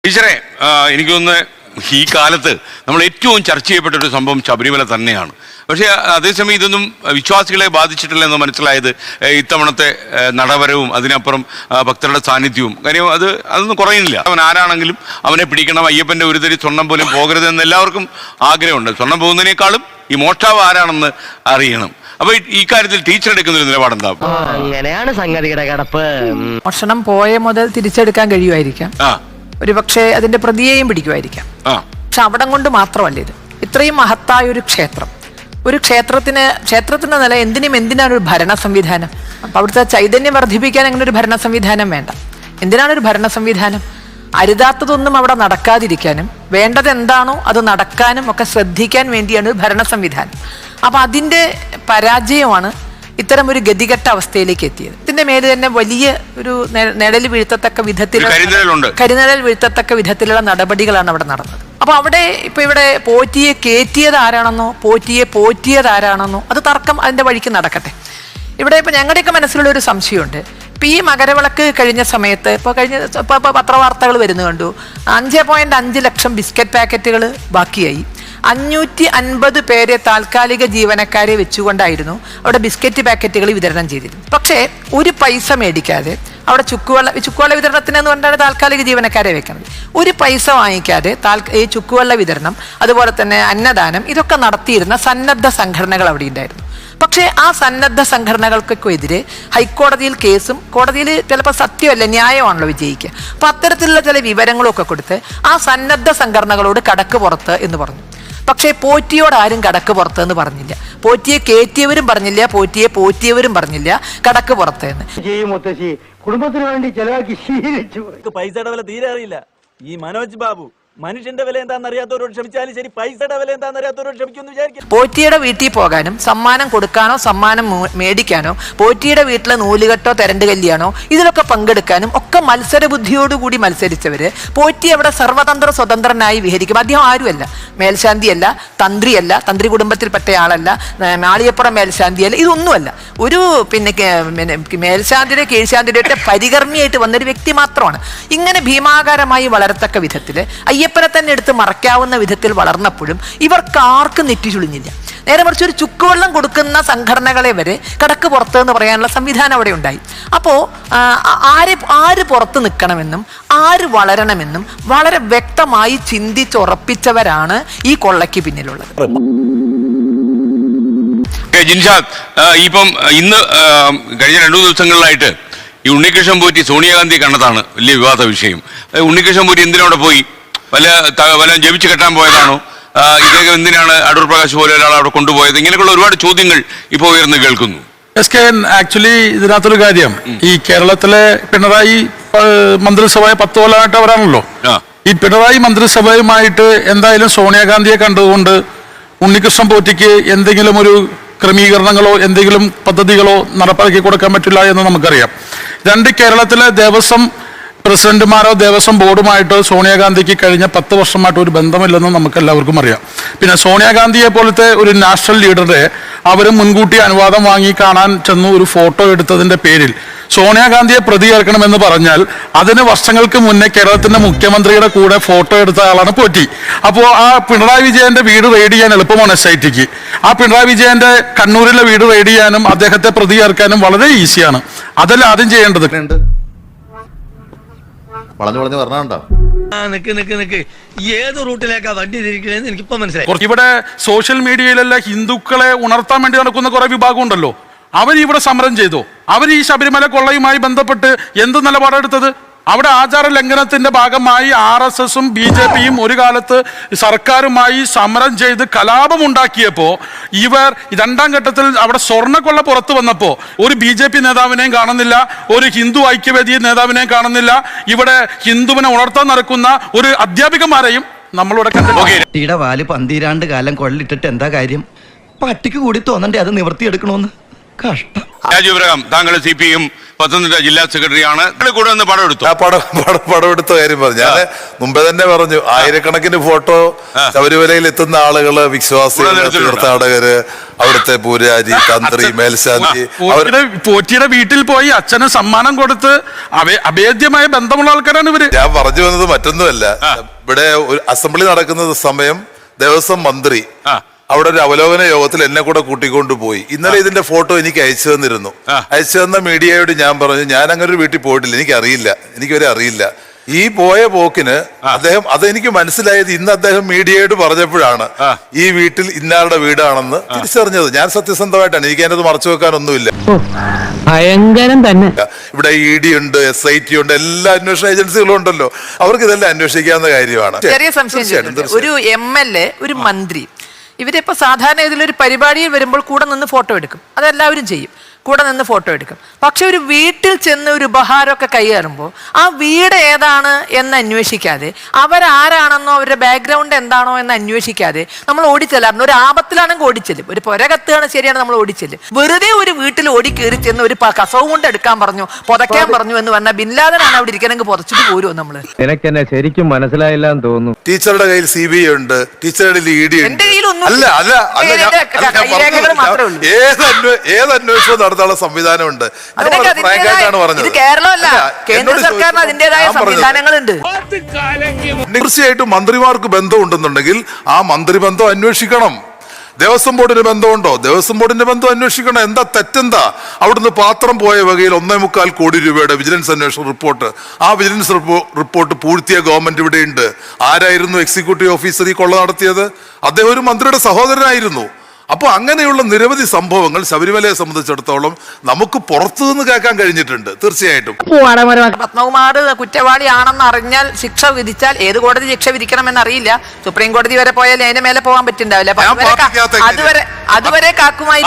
ടീച്ചറെ, എനിക്കൊന്ന് ഈ കാലത്ത് നമ്മൾ ഏറ്റവും ചർച്ച ചെയ്യപ്പെട്ട ഒരു സംഭവം ശബരിമല തന്നെയാണ്. പക്ഷേ അതേസമയം ഇതൊന്നും വിശ്വാസികളെ ബാധിച്ചിട്ടില്ല എന്ന് മനസ്സിലായത് ഇത്തവണത്തെ നടവരവും അതിനപ്പുറം ഭക്തരുടെ സാന്നിധ്യവും. കാര്യം അതൊന്നും കുറയുന്നില്ല. അവൻ ആരാണെങ്കിലും അവനെ പിടിക്കണം, അയ്യപ്പൻ്റെ ഒരു തരി സ്വർണം പോലും പോകരുതെന്ന് എല്ലാവർക്കും ആഗ്രഹമുണ്ട്. സ്വർണം പോകുന്നതിനേക്കാളും ഈ മോഷ്ടാവ് ആരാണെന്ന് അറിയണം. അപ്പൊ ഈ കാര്യത്തിൽ ടീച്ചർ എടുക്കുന്ന ഒരു നിലപാടെന്താ? അങ്ങനെയാണ് സംഗതിയുടെ കിടപ്പ്. മോഷണം പോയ മുതൽ തിരിച്ചെടുക്കാൻ കഴിയുമായിരിക്കാം, ഒരുപക്ഷെ അതിന്റെ പ്രതിയെയും പിടിക്കുമായിരിക്കാം. പക്ഷെ അവിടം കൊണ്ട് മാത്രമല്ല ഇത്. ഇത്രയും മഹത്തായ ഒരു ക്ഷേത്രം, ഒരു ക്ഷേത്രത്തിന്റെ നില എന്തിനാണ് ഒരു ഭരണ സംവിധാനം? അപ്പൊ അവിടുത്തെ ചൈതന്യം വർദ്ധിപ്പിക്കാൻ അങ്ങനെ ഒരു ഭരണ സംവിധാനം വേണ്ട. എന്തിനാണ് ഒരു ഭരണ സംവിധാനം? അരുതാത്തതൊന്നും അവിടെ നടക്കാതിരിക്കാനും വേണ്ടത് എന്താണോ അത് നടക്കാനും ഒക്കെ ശ്രദ്ധിക്കാൻ വേണ്ടിയാണ് ഒരു ഭരണ സംവിധാനം. അപ്പൊ അതിന്റെ പരാജയമാണ് ഇത്തരം ഒരു ഗതികെട്ട അവസ്ഥയിലേക്ക് എത്തിയത്. ഇതിന്റെ മേലെ തന്നെ വലിയ ഒരു നിഴൽ വീഴ്ത്തത്തക്ക വിധത്തിലുള്ള കരിനിഴൽ വീഴ്ത്തത്തക്ക വിധത്തിലുള്ള നടപടികളാണ് അവിടെ നടന്നത്. അപ്പൊ അവിടെ ഇവിടെ പോറ്റിയെ കയറ്റിയത് ആരാണെന്നോ പോറ്റിയെ പോറ്റിയത് ആരാണെന്നോ അത് തർക്കം അതിന്റെ വഴിക്ക് നടക്കട്ടെ. ഇവിടെ ഇപ്പൊ ഞങ്ങളുടെയൊക്കെ മനസ്സിലുള്ള ഒരു സംശയമുണ്ട്. ഇപ്പൊ ഈ മകരവിളക്ക് കഴിഞ്ഞ സമയത്ത് ഇപ്പൊ പത്രവാർത്തകൾ വരുന്നു കണ്ടു, 5.5 ലക്ഷം ബിസ്ക്കറ്റ് പാക്കറ്റുകൾ ബാക്കിയായി. 550 പേരെ താൽക്കാലിക ജീവനക്കാരെ വെച്ചുകൊണ്ടായിരുന്നു അവിടെ ബിസ്ക്കറ്റ് പാക്കറ്റുകൾ വിതരണം ചെയ്തിരുന്നത്. പക്ഷേ ഒരു പൈസ മേടിക്കാതെ അവിടെ ചുക്കുവെള്ള വിതരണത്തിനെന്ന് പറഞ്ഞാൽ താൽക്കാലിക ജീവനക്കാരെ വെക്കുന്നത്. ഒരു പൈസ വാങ്ങിക്കാതെ ഈ ചുക്കുവെള്ള വിതരണം, അതുപോലെ തന്നെ അന്നദാനം, ഇതൊക്കെ നടത്തിയിരുന്ന സന്നദ്ധ സംഘടനകൾ അവിടെ ഉണ്ടായിരുന്നു. പക്ഷേ ആ സന്നദ്ധ സംഘടനകൾക്കൊക്കെ എതിരെ ഹൈക്കോടതിയിൽ കേസും, കോടതിയിൽ ചിലപ്പോൾ സത്യമല്ല ന്യായമാണല്ലോ വിജയിക്കുക. അപ്പം അത്തരത്തിലുള്ള ചില വിവരങ്ങളൊക്കെ കൊടുത്ത് ആ സന്നദ്ധ സംഘടനകളോട് കടക്ക് പുറത്ത് എന്ന് പറഞ്ഞു. പക്ഷേ പോറ്റിയോട് ആരും കടക്ക് പുറത്ത് എന്ന് പറഞ്ഞില്ല. പോറ്റിയെ കയറ്റിയവരും പറഞ്ഞില്ല, പോറ്റിയെ പോറ്റിയവരും പറഞ്ഞില്ല കടക്ക് പുറത്ത് എന്ന്. കുടുംബത്തിന് വേണ്ടി ചെലവാക്കി ശീലിച്ചു. പൈസയുടെ വില തീരെ അറിയില്ല ഈ മനോജ് ബാബു. മനുഷ്യന്റെ വില എന്താണെന്ന് അറിയാത്തവരോട് ക്ഷമിച്ചാലും ശരി, പൈസയുടെ വില എന്താണെന്ന് അറിയാത്തവരോട് ക്ഷമിക്കുമെന്ന് വിചാരിക്കും. പോറ്റിയുടെ വീട്ടിൽ പോകാനും സമ്മാനം കൊടുക്കാനോ സമ്മാനം മേടിക്കാനോ പോറ്റിയുടെ വീട്ടിലെ നൂലുകെട്ടോ തെരണ്ട് കല്യാണോ ഇതിലൊക്കെ പങ്കെടുക്കാനും ഒക്കെ മത്സര ബുദ്ധിയോടുകൂടി മത്സരിച്ചവര് പോറ്റി അവിടെ സർവതന്ത്ര സ്വതന്ത്രനായി വിഹരിക്കും. അദ്ദേഹം ആരുമല്ല, മേൽശാന്തിയല്ല, തന്ത്രിയല്ല, തന്ത്രി കുടുംബത്തിൽപ്പെട്ട ആളല്ല, മാളിയപ്പുറം മേൽശാന്തിയല്ല, ഇതൊന്നുമല്ല. ഒരു മേൽശാന്തിയുടെ കീഴ്ശാന്തിയുടെ പരികർമ്മിയായിട്ട് വന്നൊരു വ്യക്തി മാത്രമാണ്. ഇങ്ങനെ ഭീമാകാരമായി വളരത്തക്ക വിധത്തില് അയ്യപ്പനെ തന്നെ എടുത്ത് മറയ്ക്കാവുന്ന വിധത്തിൽ വളർന്നപ്പോഴും ഇവർക്ക് ആർക്കും നെറ്റി ചുളിഞ്ഞില്ല. നേരെ മറിച്ച് ഒരു ചുക്കുവെള്ളം കൊടുക്കുന്ന സംഘടനകളെ വരെ കടക്ക് പുറത്ത് എന്ന് പറയാനുള്ള സംവിധാനം അവിടെ ഉണ്ടായി. അപ്പോൾ ആര് പുറത്ത് നിൽക്കണമെന്നും ആര് വളരണമെന്നും വളരെ വ്യക്തമായി ചിന്തിച്ചുറപ്പിച്ചവരാണ് ഈ കൊള്ളയ്ക്ക് പിന്നിലുള്ളത്. ജിൻഷാദ്, ഇപ്പം ഇന്ന് കഴിഞ്ഞ 2 ദിവസങ്ങളിലായിട്ട് ഈ ഉണ്ണികൃഷ്ണൻ പോറ്റി സോണിയാഗാന്ധി കണ്ടതാണ് വലിയ വിവാദ വിഷയം. ഉണ്ണികൃഷ്ണൻ പോറ്റി എന്തിനവിടെ പോയി? വല്ല ജപിച്ച് കെട്ടാൻ പോയതാണോ? ഇദ്ദേഹം എന്തിനാണ് അടൂർ പ്രകാശ് പോലെ ഒരാൾ അവിടെ കൊണ്ടുപോയത്? ഇങ്ങനെയുള്ള ഒരുപാട് ചോദ്യങ്ങൾ ഇപ്പോൾ ഉയർന്നു കേൾക്കുന്നു. ആക്ച്വലി ഇതിനകത്തൊരു കാര്യം, ഈ കേരളത്തിലെ പിണറായി മന്ത്രിസഭയെ 10 കൊല്ലമായിട്ട് അവരാണല്ലോ. ഈ പിണറായി മന്ത്രിസഭയുമായിട്ട് എന്തായാലും സോണിയാഗാന്ധിയെ കണ്ടുകൊണ്ട് ഉണ്ണികൃഷ്ണൻ പോറ്റിക്ക് എന്തെങ്കിലും ഒരു ക്രമീകരണങ്ങളോ എന്തെങ്കിലും പദ്ധതികളോ നടപ്പാക്കി കൊടുക്കാൻ പറ്റില്ല എന്ന് നമുക്കറിയാം. 2 കേരളത്തിലെ ദേവസ്വം പ്രസിഡന്റുമാരോ ദേവസ്വം ബോർഡുമായിട്ടോ സോണിയാഗാന്ധിക്ക് കഴിഞ്ഞ 10 വർഷമായിട്ട് ഒരു ബന്ധമില്ലെന്ന് നമുക്ക് എല്ലാവർക്കും അറിയാം. പിന്നെ സോണിയാഗാന്ധിയെ പോലത്തെ ഒരു നാഷണൽ ലീഡറെ അവർ മുൻകൂട്ടി അനുവാദം വാങ്ങി കാണാൻ ചെന്നു ഒരു ഫോട്ടോ എടുത്തതിന്റെ പേരിൽ സോണിയാഗാന്ധിയെ പ്രതി ചേർക്കണമെന്ന് പറഞ്ഞാൽ അതിന് വർഷങ്ങൾക്ക് മുന്നേ കേരളത്തിന്റെ മുഖ്യമന്ത്രിയുടെ കൂടെ ഫോട്ടോ എടുത്ത ആളാണ് പോറ്റി. അപ്പോൾ ആ പിണറായി വിജയന്റെ വീട് റെയ്ഡ് ചെയ്യാൻ എളുപ്പമാണ് SITക്ക്. ആ പിണറായി വിജയന്റെ കണ്ണൂരിലെ വീട് റെയ്ഡ് ചെയ്യാനും അദ്ദേഹത്തെ പ്രതി ചേർക്കാനും വളരെ ഈസിയാണ്. അതല്ല ആദ്യം ചെയ്യേണ്ടത്. വളഞ്ഞു പറഞ്ഞോ. ഏത് റൂട്ടിലേക്കാ വണ്ടി തിരിക്കണേന്ന് എനിക്കിപ്പോ മനസ്സിലായി. ഇവിടെ സോഷ്യൽ മീഡിയയിലെല്ലാം ഹിന്ദുക്കളെ ഉണർത്താൻ വേണ്ടി നടക്കുന്ന കുറെ വിഭാഗം ഉണ്ടല്ലോ. അവരിവിടെ സമരം ചെയ്തോ? അവർ ഈ ശബരിമല കൊള്ളയുമായി ബന്ധപ്പെട്ട് എന്ത് നിലപാടെടുത്തത്? അവിടെ ആചാര ലംഘനത്തിന്റെ ഭാഗമായി RSSും BJPയും ഒരു കാലത്ത് സർക്കാരുമായി സമരം ചെയ്ത് കലാപമുണ്ടാക്കിയപ്പോൾ ഇവർ 2ാം ഘട്ടത്തിൽ അവിടെ സ്വർണ്ണക്കൊള്ള പുറത്തു വന്നപ്പോൾ ഒരു BJP നേതാവിനെയും കാണുന്നില്ല, ഒരു ഹിന്ദു ഐക്യവേദി നേതാവിനെയും കാണുന്നില്ല. ഇവിടെ ഹിന്ദുവിനെ ഉണർത്താൻ നടക്കുന്ന ഒരു അധ്യാപികമാരെയും നമ്മളിവിടെ കണ്ടിട്ടുണ്ട്. വാല് 12 കാലം കൊള്ളിട്ടിട്ട് എന്താ കാര്യം? പട്ടിക്ക് കൂടി തോന്നണ്ടേ അത് നിവർത്തിയെടുക്കണോന്ന്? കഷ്ടം. രാജു ഇബ്രാഹിം, താങ്കൾ CPM പത്തനംതിട്ട ജില്ലാ സെക്രട്ടറിയാണ്. കൂടെ ഒന്ന് പടം എടുത്തു. ആ പടം എടുത്ത കാര്യം പറഞ്ഞു. ഞാൻ മുമ്പേ തന്നെ പറഞ്ഞു, ആയിരക്കണക്കിന് ഫോട്ടോ ശബരിമലയിൽ എത്തുന്ന ആളുകള്, വിശ്വാസികള്, തീർത്ഥാടകര്, അവിടുത്തെ പൂജാരി, തന്ത്രി, മേൽശാന്തി, പോറ്റിയുടെ വീട്ടിൽ പോയി അച്ഛന് സമ്മാനം കൊടുത്ത് അഭേദ്യമായ ബന്ധമുള്ള ആൾക്കാരാണ് ഇവര്. ഞാൻ പറഞ്ഞു വന്നത് മറ്റൊന്നുമല്ല, ഇവിടെ ഒരു അസംബ്ലി നടക്കുന്ന സമയം ദേവസ്വം മന്ത്രി അവിടെ ഒരു അവലോകന യോഗത്തിൽ എന്നെ കൂടെ കൂട്ടിക്കൊണ്ടുപോയി. ഇന്നലെ ഇതിന്റെ ഫോട്ടോ എനിക്ക് അയച്ചു തന്നിരുന്നു. അയച്ചു തന്ന മീഡിയയോട് ഞാൻ പറഞ്ഞു, ഞാൻ അങ്ങനെ ഒരു വീട്ടിൽ പോയിട്ടില്ല, എനിക്കൊരു അറിയില്ല. ഈ പോയ പോക്കിന് അദ്ദേഹം, അതെനിക്ക് മനസ്സിലായത് ഇന്ന് അദ്ദേഹം മീഡിയയോട് പറഞ്ഞപ്പോഴാണ് ഈ വീട്ടിൽ ഇന്നാളുടെ വീടാണെന്ന് തിരിച്ചറിഞ്ഞത്. ഞാൻ സത്യസന്ധമായിട്ടാണ്, എനിക്ക് അതിനകത്ത് മറച്ചു വെക്കാനൊന്നുമില്ല. ഭയങ്കരം തന്നെ. ഇവിടെ ED ഉണ്ട്, SIT ഉണ്ട്, എല്ലാ അന്വേഷണ ഏജൻസികളും ഉണ്ടല്ലോ, അവർക്ക് ഇതെല്ലാം അന്വേഷിക്കാവുന്ന കാര്യമാണ്. ചെറിയ സംശയം, ഒരു MLA, ഒരു മന്ത്രി, ഇവരിപ്പോ സാധാരണ ഇതിലൊരു പരിപാടിയിൽ വരുമ്പോൾ കൂടെ നിന്ന് ഫോട്ടോ എടുക്കും, അതെല്ലാവരും ചെയ്യും, കൂടെ നിന്ന് ഫോട്ടോ എടുക്കും. പക്ഷെ ഒരു വീട്ടിൽ ചെന്ന് ഒരു ഉപഹാരമൊക്കെ കൈയേറുമ്പോൾ ആ വീട് ഏതാണ് എന്ന് അന്വേഷിക്കാതെ, അവരാരാണെന്നോ അവരുടെ ബാക്ക്ഗ്രൗണ്ട് എന്താണോ എന്ന് അന്വേഷിക്കാതെ നമ്മൾ ഓടിച്ചെല്ലാറുണ്ട്. ഒരു ആപത്തിലാണെങ്കിൽ ഓടിച്ചെല്ലും, ഒരു പുര കത്തുകയാണ്, ശരിയാണ്, നമ്മൾ ഓടിച്ചെല്ലും. വെറുതെ ഒരു വീട്ടിൽ ഓടി കയറി ചെന്ന് ഒരു കസവും കൊണ്ട് എടുക്കാൻ പറഞ്ഞു, പുതയ്ക്കാൻ പറഞ്ഞു എന്ന് പറഞ്ഞാൽ ബിൻലാദനാണ് അവിടെ ഇരിക്കണമെങ്കിൽ പുതച്ചിട്ട് പോരുമോ നമ്മള്? നിനക്കെന്നെ ശരിക്കും മനസ്സിലായില്ല എന്ന് തോന്നുന്നു. ടീച്ചറുടെ കയ്യിൽ CBI ഉണ്ട്, ടീച്ചറുടെ ED ഉണ്ട്. എന്റെ കയ്യിലൊന്നും അല്ല ഏത് അന്വേഷണം നടത്താനുള്ള സംവിധാനമുണ്ട്. ഇത് കേരളമല്ല, കേന്ദ്ര സർക്കാരിന് അതിന്റേതായ സംവിധാനങ്ങളുണ്ട്. തീർച്ചയായിട്ടും മന്ത്രിമാർക്ക് ബന്ധമുണ്ടെന്നുണ്ടെങ്കിൽ ആ മന്ത്രിബന്ധം അന്വേഷിക്കണം. ദേവസ്വം ബോർഡിന് ബന്ധമുണ്ടോ? ദേവസ്വം ബോർഡിന്റെ ബന്ധം അന്വേഷിക്കണം. എന്താ തെറ്റെന്താ? അവിടുന്ന് പാത്രം പോയ വകയിൽ 1.25 കോടി രൂപയുടെ വിജിലൻസ് അന്വേഷണ റിപ്പോർട്ട്, ആ വിജിലൻസ് റിപ്പോർട്ട് പൂഴ്ത്തിയ ഗവൺമെന്റ് ഇവിടെയുണ്ട്. ആരായിരുന്നു എക്സിക്യൂട്ടീവ് ഓഫീസർ ഈ കൊള്ള നടത്തിയത്? അദ്ദേഹം ഒരു മന്ത്രിയുടെ സഹോദരനായിരുന്നു. അപ്പോൾ അങ്ങനെയുള്ള നിരവധി സംഭവങ്ങൾ ശബരിമലയെ സംബന്ധിച്ചിടത്തോളം നമുക്ക് പുറത്തുനിന്ന് കേൾക്കാൻ കഴിഞ്ഞിട്ടുണ്ട്. തീർച്ചയായിട്ടും പത്മകുമാർ കുറ്റവാളിയാണെന്ന് അറിഞ്ഞാൽ ശിക്ഷ വിധിച്ചാൽ ഏത് കോടതി ശിക്ഷ വിധിക്കണമെന്ന് അറിയില്ല. സുപ്രീം കോടതി വരെ പോയാൽ അതിന് മേലെ പോകാൻ പറ്റുണ്ടാവില്ല. അതുവരെ കാക്കുമായി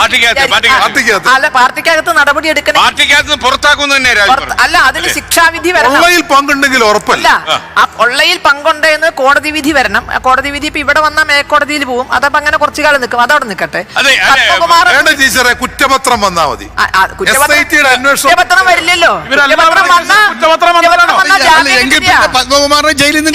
അല്ല, പാർട്ടിക്കകത്ത് നടപടി എടുക്കണം. അല്ല, അതിന് ശിക്ഷാവിധി വരണം. പങ്കുണ്ടെങ്കിൽ ഉറപ്പല്ല. ആ കൊള്ളയിൽ പങ്കുണ്ടെന്ന് കോടതി വിധി വരണം. കോടതി വിധി ഇപ്പൊ ഇവിടെ വന്നാൽ മേൽക്കോടതിയിൽ പോകും. അതപ്പോ അങ്ങനെ കുറച്ചു കാലം നിൽക്കും, അതവിടെ നിൽക്കട്ടെ. ടീച്ചറെ കുറ്റപത്രം വന്നാൽ മതി. കുറ്റപത്രം വരില്ലല്ലോ. പത്മകുമാറിനെ ജയിലിൽ നിന്ന്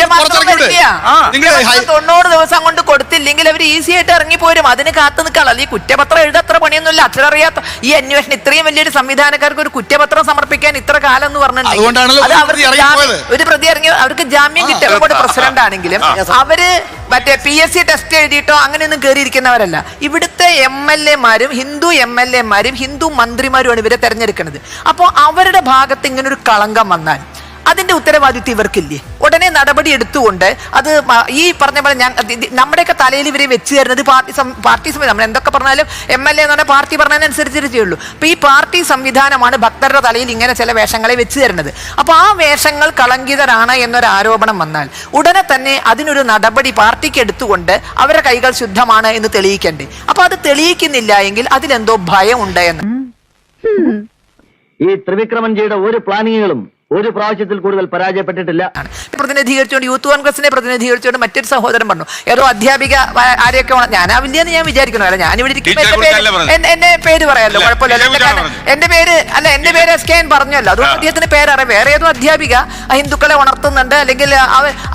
90 ദിവസം കൊണ്ട് കൊടുത്തില്ലെങ്കിൽ അവർ ഈസി ആയിട്ട് ഇറങ്ങിപ്പോരും. അതിന് കാത്തു നിൽക്കാളല്ല. ഈ കുറ്റപത്രം എഴുതത്ര പണിയൊന്നുമില്ല. അക്ഷരറിയാത്ത ഈ അന്വേഷണം ഇത്രയും വലിയൊരു സംവിധാനക്കാർക്ക് ഒരു കുറ്റപത്രം സമർപ്പിക്കാൻ ഇത്ര കാലം എന്ന് പറഞ്ഞിട്ടുണ്ടെങ്കിൽ ഒരു പ്രതി ഇറങ്ങി അവർക്ക് ജാമ്യം കിട്ടും. അവരുടെ പ്രസിഡന്റ് ആണെങ്കിലും അവര് മറ്റേ PSC ടെസ്റ്റ് എഴുതിയിട്ടോ അങ്ങനെയൊന്നും കയറിയിരിക്കുന്നവരല്ല. ഇവിടുത്തെ MLA-മാരും ഹിന്ദു MLA-മാരും ഹിന്ദു മന്ത്രിമാരുമാണ് ഇവരെ തെരഞ്ഞെടുക്കുന്നത്. അപ്പോൾ അവരുടെ ഭാഗത്ത് ഇങ്ങനെ ഒരു കളങ്കം വന്നാൽ അതിന്റെ ഉത്തരവാദിത്വം ഇവർക്കില്ലേ? ഉടനെ നടപടി എടുത്തുകൊണ്ട് അത് ഈ പറഞ്ഞ പോലെ നമ്മുടെയൊക്കെ തലയിൽ ഇവരെ വെച്ച് തരുന്നത് പാർട്ടി സംവിധാനം. നമ്മൾ എന്തൊക്കെ പറഞ്ഞാലും MLA എന്ന് പറഞ്ഞാൽ പാർട്ടി പറഞ്ഞതിനനുസരിച്ചിട്ട് ചെയ്യുള്ളൂ. അപ്പൊ ഈ പാർട്ടി സംവിധാനമാണ് ഭക്തരുടെ തലയിൽ ഇങ്ങനെ ചില വേഷങ്ങളെ വെച്ച് തരുന്നത്. അപ്പൊ ആ വേഷങ്ങൾ കളങ്കിതരാണ് എന്നൊരു ആരോപണം വന്നാൽ ഉടനെ തന്നെ അതിനൊരു നടപടി പാർട്ടിക്ക് എടുത്തുകൊണ്ട് അവരുടെ കൈകൾ ശുദ്ധമാണ് എന്ന് തെളിയിക്കണ്ടേ? അപ്പൊ അത് തെളിയിക്കുന്നില്ല എങ്കിൽ അതിലെന്തോ ഭയം ഉണ്ടെന്ന്. ഈ ത്രിവിക്രമൻജിയുടെ ഒരു പ്ലാനിങ്ങുകളും ഒരു പ്രാവശ്യത്തിൽ കൂടുതൽ പരാജയപ്പെട്ടിട്ടില്ല. പ്രതിനിധീകരിച്ചുകൊണ്ട് യൂത്ത് കോൺഗ്രസിനെ പ്രതിനിധീകരിച്ചുകൊണ്ട് മറ്റൊരു സഹോദരൻ പറഞ്ഞു, ഏതോ അധ്യാപിക ആരെയൊക്കെ ഞാനാവില്ലെന്ന് ഞാൻ വിചാരിക്കണമല്ല. ഞാനിവിടെ എന്റെ പേര് പറയാമല്ലോ, കുഴപ്പമില്ല. എന്റെ പേര് SKN പറഞ്ഞല്ലോ, അതുകൊണ്ട് അദ്ദേഹത്തിന്റെ പേരറിയാം. വേറെ ഏതോ അധ്യാപിക ഹിന്ദുക്കളെ ഉണർത്തുന്നുണ്ട്, അല്ലെങ്കിൽ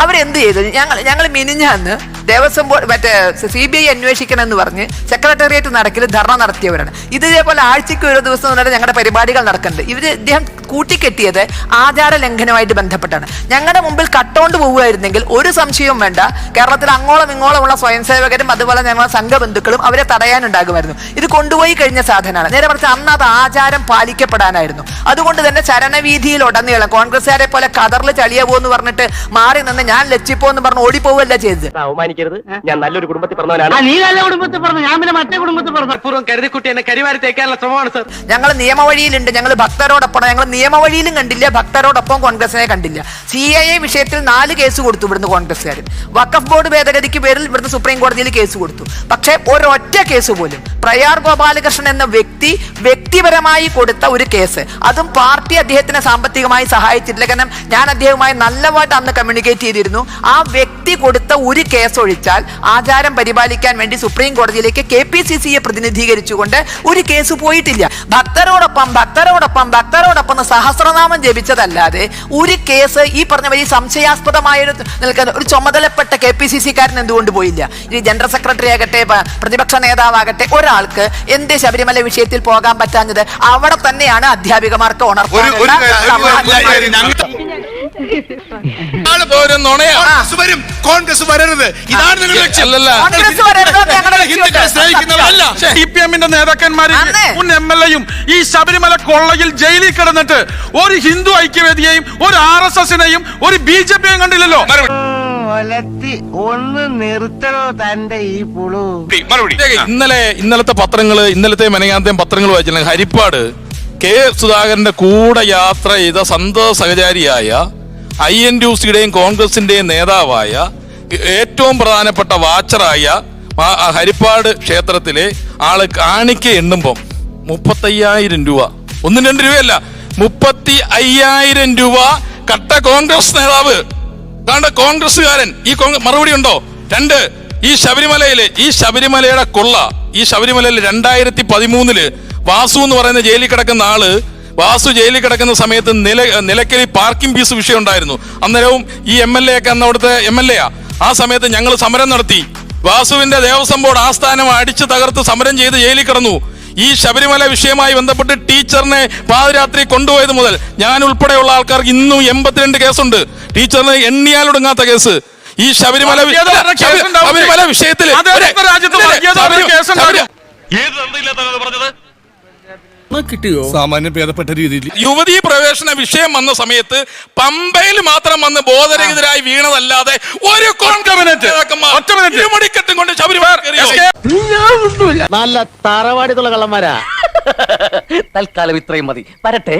അവരെന്ത് ചെയ്തു? ഞങ്ങൾ മിനിഞ്ഞാന്ന് ദേവസ്വം ബോർഡ് മറ്റേ CBI അന്വേഷിക്കണം എന്ന് പറഞ്ഞ് സെക്രട്ടേറിയറ്റ് നടക്കിൽ ധർണ നടത്തിയവരാണ്. ഇതേപോലെ ആഴ്ചയ്ക്ക് ഒരു ദിവസം എന്നിട്ട് ഞങ്ങളുടെ പരിപാടികൾ നടക്കുന്നുണ്ട്. ഇദ്ദേഹം കൂട്ടിക്കെട്ടിയത് ആചാര ലംഘനവുമായിട്ട് ബന്ധപ്പെട്ടാണ്. ഞങ്ങളുടെ മുമ്പിൽ കട്ടോണ്ട് പോവുകയായിരുന്നെങ്കിൽ ഒരു സംശയവും വേണ്ട, കേരളത്തിൽ അങ്ങോളം ഇങ്ങോളമുള്ള സ്വയം സേവകരും അതുപോലെ ഞങ്ങളുടെ സംഘബന്ധുക്കളും അവരെ തടയാനുണ്ടാകുമായിരുന്നു. ഇത് കൊണ്ടുപോയി കഴിഞ്ഞ സാധനമാണ്. നേരെ മറിച്ച് അന്ന് അത് ആചാരം പാലിക്കപ്പെടാനായിരുന്നു. അതുകൊണ്ട് തന്നെ ചരണവീതിയിൽ ഉടനീളം കോൺഗ്രസ്സുകാരെ പോലെ കതറിൽ ചളിയാവോ എന്ന് പറഞ്ഞിട്ട് മാറി നിന്ന് ഞാൻ ലച്ചിപ്പോ എന്ന് പറഞ്ഞ് ഓടിപ്പോവല്ല ചെയ്തത്. അവമാനിക്കരുത്, ഞാൻ നല്ലൊരു കുടുംബത്തിൽ പറഞ്ഞവനാണ്. നീ നല്ല കുടുംബത്തിൽ പറഞ്ഞു, ഞാൻ പിന്നെ മറ്റേ കുടുംബത്തിൽ പറഞ്ഞു. പൂർവ്വം കരുതിക്കുട്ടി എന്നെ കരിവാരി തേക്കാനുള്ള ശ്രമമാണ് സർ. ഞങ്ങൾ നിയമവഴിയിലുണ്ട്, ഞങ്ങൾ ഭക്തരോടൊപ്പം. ഞങ്ങൾ നിയമവഴിയിലും കണ്ടില്ല, ഭക്തരോടൊപ്പം കോൺഗ്രസിനെ കണ്ടില്ല. CAA വിഷയത്തിൽ 4 കേസ് കൊടുത്തു ഇവിടുന്ന് കോൺഗ്രസ്സുകാർ. വഖഫ് ബോർഡ് ഭേദഗതിക്ക് പേരിൽ ഇവിടുന്ന് സുപ്രീം കോടതിയിൽ കേസ് കൊടുത്തു. പക്ഷേ ഒരൊറ്റ കേസ് പോലും പ്രയാർ ഗോപാലകൃഷ്ണൻ എന്ന വ്യക്തിപരമായി കൊടുത്ത ഒരു കേസ്, അതും പാർട്ടി അദ്ദേഹത്തിനെ സാമ്പത്തികമായി സഹായിച്ചിട്ടില്ല. കാരണം ഞാൻ അദ്ദേഹവുമായി നല്ലതായിട്ട് അന്ന് കമ്മ്യൂണിക്കേറ്റ് ചെയ്തിരുന്നു. ആ വ്യക്തി കൊടുത്ത ഒരു കേസ് ഒഴിച്ചാൽ ആചാരം പരിപാലിക്കാൻ വേണ്ടി സുപ്രീം കോടതിയിലേക്ക് KPCCയെ പ്രതിനിധീകരിച്ചുകൊണ്ട് ഒരു കേസ് പോയിട്ടില്ല. ഭക്തരോടൊപ്പം സഹസ്രനാമം ജപിച്ചതല്ലാതെ ഒരു കേസ് ഈ പറഞ്ഞ വഴി സംശയാസ്പദമായ നിൽക്കുന്ന ഒരു ചുമതലപ്പെട്ട KPCC-കാരൻ എന്തുകൊണ്ട് പോയില്ല? ഈ ജനറൽ സെക്രട്ടറി ആകട്ടെ, പ്രതിപക്ഷ നേതാവാകട്ടെ, ഒരാൾക്ക് എന്തേ ശബരിമല വിഷയത്തിൽ പോകാൻ പറ്റാഞ്ഞത്? അവിടെ തന്നെയാണ് അധ്യാപികമാർക്ക് കോൺഗ്രസ് വരരുത്, ഇതാണ് നിങ്ങളുടെ ലക്ഷ്യം. CPM-ന്റെ നേതാക്കന്മാരും മുൻ MLA-യും ഈ ശബരിമല കൊള്ളയിൽ ജയിലിൽ കിടന്നിട്ട് ഒരു ഹിന്ദു ഐക്യവേദിയെയും ഒരു RSS-നെയും ഒരു BJP-യും കണ്ടില്ലല്ലോ. ഒന്ന് നിർത്തണോ തന്റെ ഈ പുളു? ഇന്നലത്തെ പത്രങ്ങള്, ഇന്നലത്തെ മെനങ്ങാനത്തെ പത്രങ്ങൾ വായിച്ചില്ല. ഹരിപ്പാട് കെ സുധാകരന്റെ കൂടെ യാത്ര ചെയ്ത സന്തത സഹചാരിയായ INTUC-യുടെയും കോൺഗ്രസിന്റെയും നേതാവായ ഏറ്റവും പ്രധാനപ്പെട്ട വാച്ചറായ ഹരിപ്പാട് ക്ഷേത്രത്തിലെ ആള് കാണിക്ക എണ്ണുമ്പം 35,000 രൂപ, 1-2 രൂപയല്ല, 35,000 രൂപ കട്ട കോൺഗ്രസ് നേതാവ്, കോൺഗ്രസ്സുകാരൻ. ഈ മറുപടി ഉണ്ടോ? 2, ഈ ശബരിമലയുടെ കൊള്ള, ഈ ശബരിമലയിൽ 2013 വാസു എന്ന് പറയുന്ന ജയിലിൽ കിടക്കുന്ന ആള്, വാസു ജയിലിൽ കിടക്കുന്ന സമയത്ത് നിലയ്ക്കൽ പാർക്കിംഗ് ഫീസ് വിഷയം ഉണ്ടായിരുന്നു. അന്നേരവും ഈ MLA ഒക്കെ അന്ന് അവിടുത്തെ MLA ആ സമയത്ത് ഞങ്ങൾ സമരം നടത്തി. വാസുവിന്റെ ദേവസ്വം ബോർഡ് ആസ്ഥാനം അടിച്ചു തകർത്ത് സമരം ചെയ്ത് ജയിലിൽ കിടന്നു. ഈ ശബരിമല വിഷയവുമായി ബന്ധപ്പെട്ട് ടീച്ചറിനെ പാതിരാത്രി കൊണ്ടുപോയത് മുതൽ ഞാൻ ഉൾപ്പെടെയുള്ള ആൾക്കാർക്ക് ഇന്നും 82 കേസുണ്ട്. ടീച്ചറിന് എണ്ണിയാലൊടുങ്ങാത്ത കേസ്. ഈ ശബരിമല വിഷയത്തിൽ കിട്ടിയോ? സാമാന്യ ഭേദപ്പെട്ട രീതിയിൽ യുവതീ പ്രവേശന വിഷയം വന്ന സമയത്ത് പമ്പയിൽ മാത്രം വന്ന് ബോധരഹിതരായി വീണതല്ലാതെ ഒരു കോൺഗ്രസ് കൊണ്ട് ശബരിമല നല്ല തറവാടിത്തുള്ള കള്ളന്മാരാ. തൽക്കാലം ഇത്രയും മതി. വരട്ടെ.